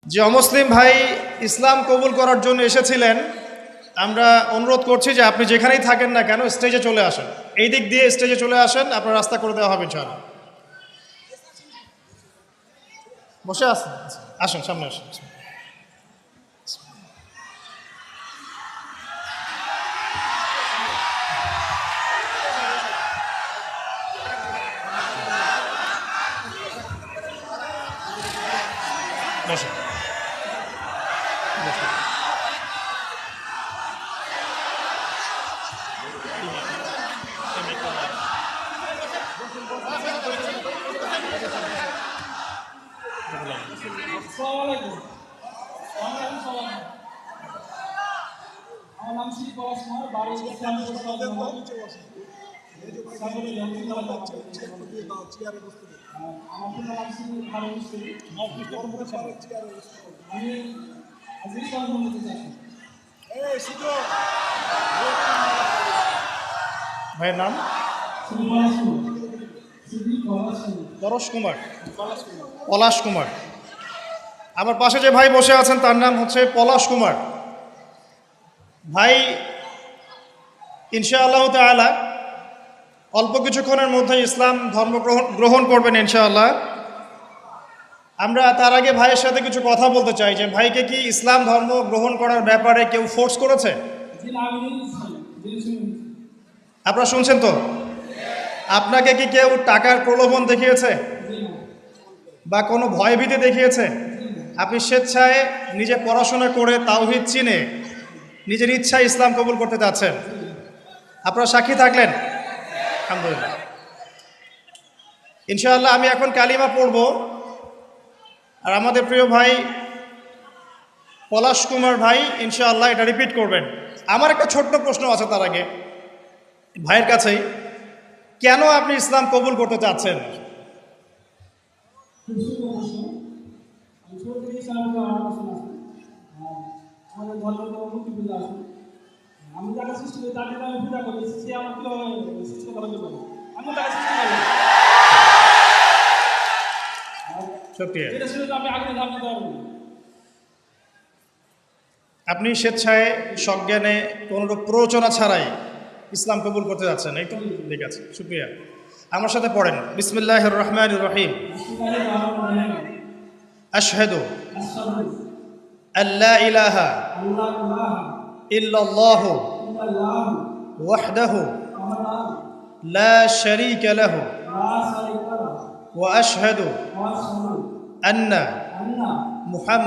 যে অমুসলিম ভাই ইসলাম কবুল করার জন্য এসেছিলেন, আমরা অনুরোধ করছি যে আপনি যেখানেই থাকেন না কেন স্টেজে চলে আসেন, এই দিক দিয়ে স্টেজে চলে আসেন, আপনার রাস্তা করে দেওয়া হবে ইনশাআল্লাহ। বসে আসেন, আসেন সামনে আসেন। বসেন। আমার নাম শ্রী পলাশ কুমার, বাড়ি আমার নাম শ্রী ভারত আমি আজকে ভাইয়ের নাম পরশ কুমার, পলাশ কুমার। আমার পাশে যে ভাই বসে আছেন তার নাম হচ্ছে পলাশ কুমার। ভাই ইনশাআল্লাহ তাআলা অল্প কিছুক্ষণের মধ্যে ইসলাম ধর্ম গ্রহণ করবেন ইনশাআল্লাহ। আমরা তার আগে ভাইয়ের সাথে কিছু কথা বলতে চাই যে ভাইকে কি ইসলাম ধর্ম গ্রহণ করার ব্যাপারে কেউ ফোর্স করেছে? আপনারা শুনছেন তো? আপনাকে কি কেউ টাকার প্রলোভন দেখিয়েছে বা কোনো ভয়ভীতি দেখিয়েছে? আপনি স্বেচ্ছায় নিজে পড়াশোনা করে তাওহীদ চিনে নিজের ইচ্ছায় ইসলাম কবুল করতে যাচ্ছেন। আপনারা সাক্ষী থাকলেন? আলহামদুলিল্লাহ। ইনশাআল্লাহ আমি এখন কালিমা পড়ব, আর আমাদের প্রিয় ভাই পলাশ কুমার ভাই ইনশাআল্লাহ এটা রিপিট করবেন। আমার একটা ছোট্ট প্রশ্ন আছে তার আগে ভাইয়ের কাছেই, কেন আপনি ইসলাম কবুল করতে চাচ্ছেন? আমি যাকে সৃষ্টি করি তাকে আমি পূজা করি, সে আমার কিভাবে সৃষ্টি করা যাবে? আমি তাকে সৃষ্টি করি, এটা শুনে আমি আগে ধাপ দিতে পারবো। আপনি স্বেচ্ছায় সজ্ঞানে কোনোরূপ প্ররোচনা ছাড়াই ইসলাম কবুল করতে যাচ্ছেন, এই তো? ঠিক আছে, শুকরিয়া। আমার সাথে পড়েন, বিসমিল্লাহির রহমানির রহিম। আশহাদু আল্লা ইলাহা ইল্লাল্লাহু ওয়াহদাহু লা শারীকা লাহু ওয়া আশহাদু আন্না মুহাম্মাদান